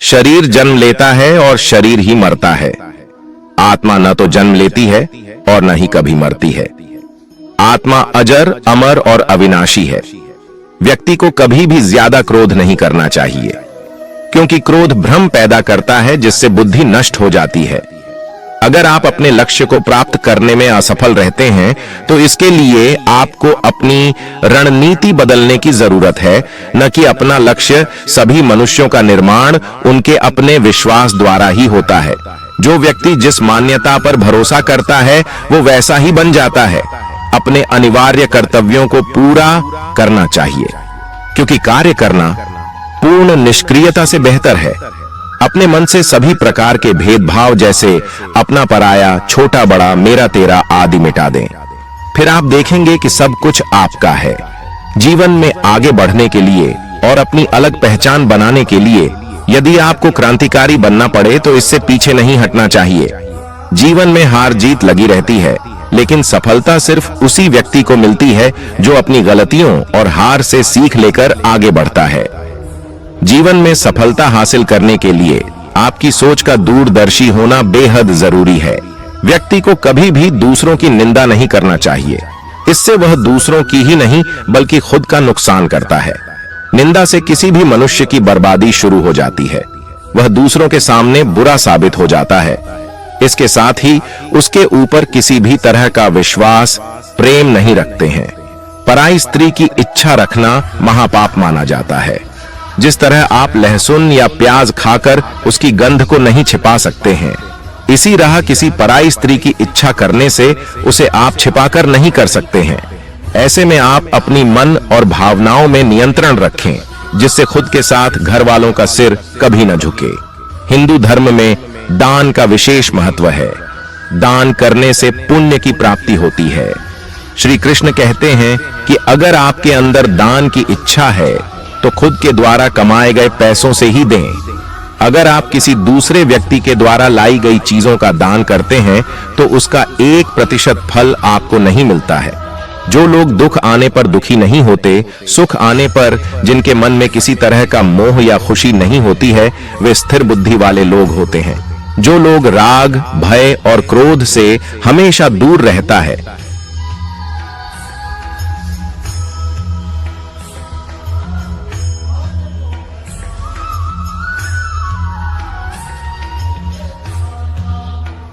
शरीर जन्म लेता है और शरीर ही मरता है। आत्मा न तो जन्म लेती है और न ही कभी मरती है। आत्मा अजर, अमर और अविनाशी है। व्यक्ति को कभी भी ज्यादा क्रोध नहीं करना चाहिए, क्योंकि क्रोध भ्रम पैदा करता है जिससे बुद्धि नष्ट हो जाती है। अगर आप अपने लक्ष्य को प्राप्त करने में असफल रहते हैं तो इसके लिए आपको अपनी रणनीति बदलने की जरूरत है, न कि अपना लक्ष्य। सभी मनुष्यों का निर्माण उनके अपने विश्वास द्वारा ही होता है। जो व्यक्ति जिस मान्यता पर भरोसा करता है वो वैसा ही बन जाता है। अपने अनिवार्य कर्तव्यों को पूरा करना चाहिए, क्योंकि कार्य करना पूर्ण निष्क्रियता से बेहतर है। अपने मन से सभी प्रकार के भेदभाव जैसे अपना पराया, छोटा बड़ा, मेरा तेरा आदि मिटा दें। फिर आप देखेंगे कि सब कुछ आपका है। जीवन में आगे बढ़ने के लिए और अपनी अलग पहचान बनाने के लिए यदि आपको क्रांतिकारी बनना पड़े तो इससे पीछे नहीं हटना चाहिए। जीवन में हार जीत लगी रहती है, लेकिन सफलता सिर्फ उसी व्यक्ति को मिलती है जो अपनी गलतियों और हार से सीख लेकर आगे बढ़ता है। जीवन में सफलता हासिल करने के लिए आपकी सोच का दूरदर्शी होना बेहद जरूरी है। व्यक्ति को कभी भी दूसरों की निंदा नहीं करना चाहिए। इससे वह दूसरों की ही नहीं बल्कि खुद का नुकसान करता है। निंदा से किसी भी मनुष्य की बर्बादी शुरू हो जाती है। वह दूसरों के सामने बुरा साबित हो जाता है। इसके साथ ही उसके ऊपर किसी भी तरह का विश्वास, प्रेम नहीं रखते हैं। पराई स्त्री की इच्छा रखना महापाप माना जाता है। जिस तरह आप लहसुन या प्याज खाकर उसकी गंध को नहीं छिपा सकते हैं, इसी तरह किसी पराई स्त्री की इच्छा करने से उसे आप छिपाकर नहीं कर सकते हैं। ऐसे में आप अपनी मन और भावनाओं में नियंत्रण रखें, जिससे खुद के साथ घर वालों का सिर कभी न झुके। हिंदू धर्म में दान का विशेष महत्व है। दान करने से पुण्य की प्राप्ति होती है। श्री कृष्ण कहते हैं कि अगर आपके अंदर दान की इच्छा है तो खुद के द्वारा कमाए गए पैसों से ही दें। अगर आप किसी दूसरे व्यक्ति के द्वारा लाई गई चीजों का दान करते हैं तो उसका 1% फल आपको नहीं मिलता है। जो लोग दुख आने पर दुखी नहीं होते, सुख आने पर जिनके मन में किसी तरह का मोह या खुशी नहीं होती है, वे स्थिर बुद्धि वाले लोग होते हैं। जो लोग राग, भय और क्रोध से हमेशा दूर रहता है,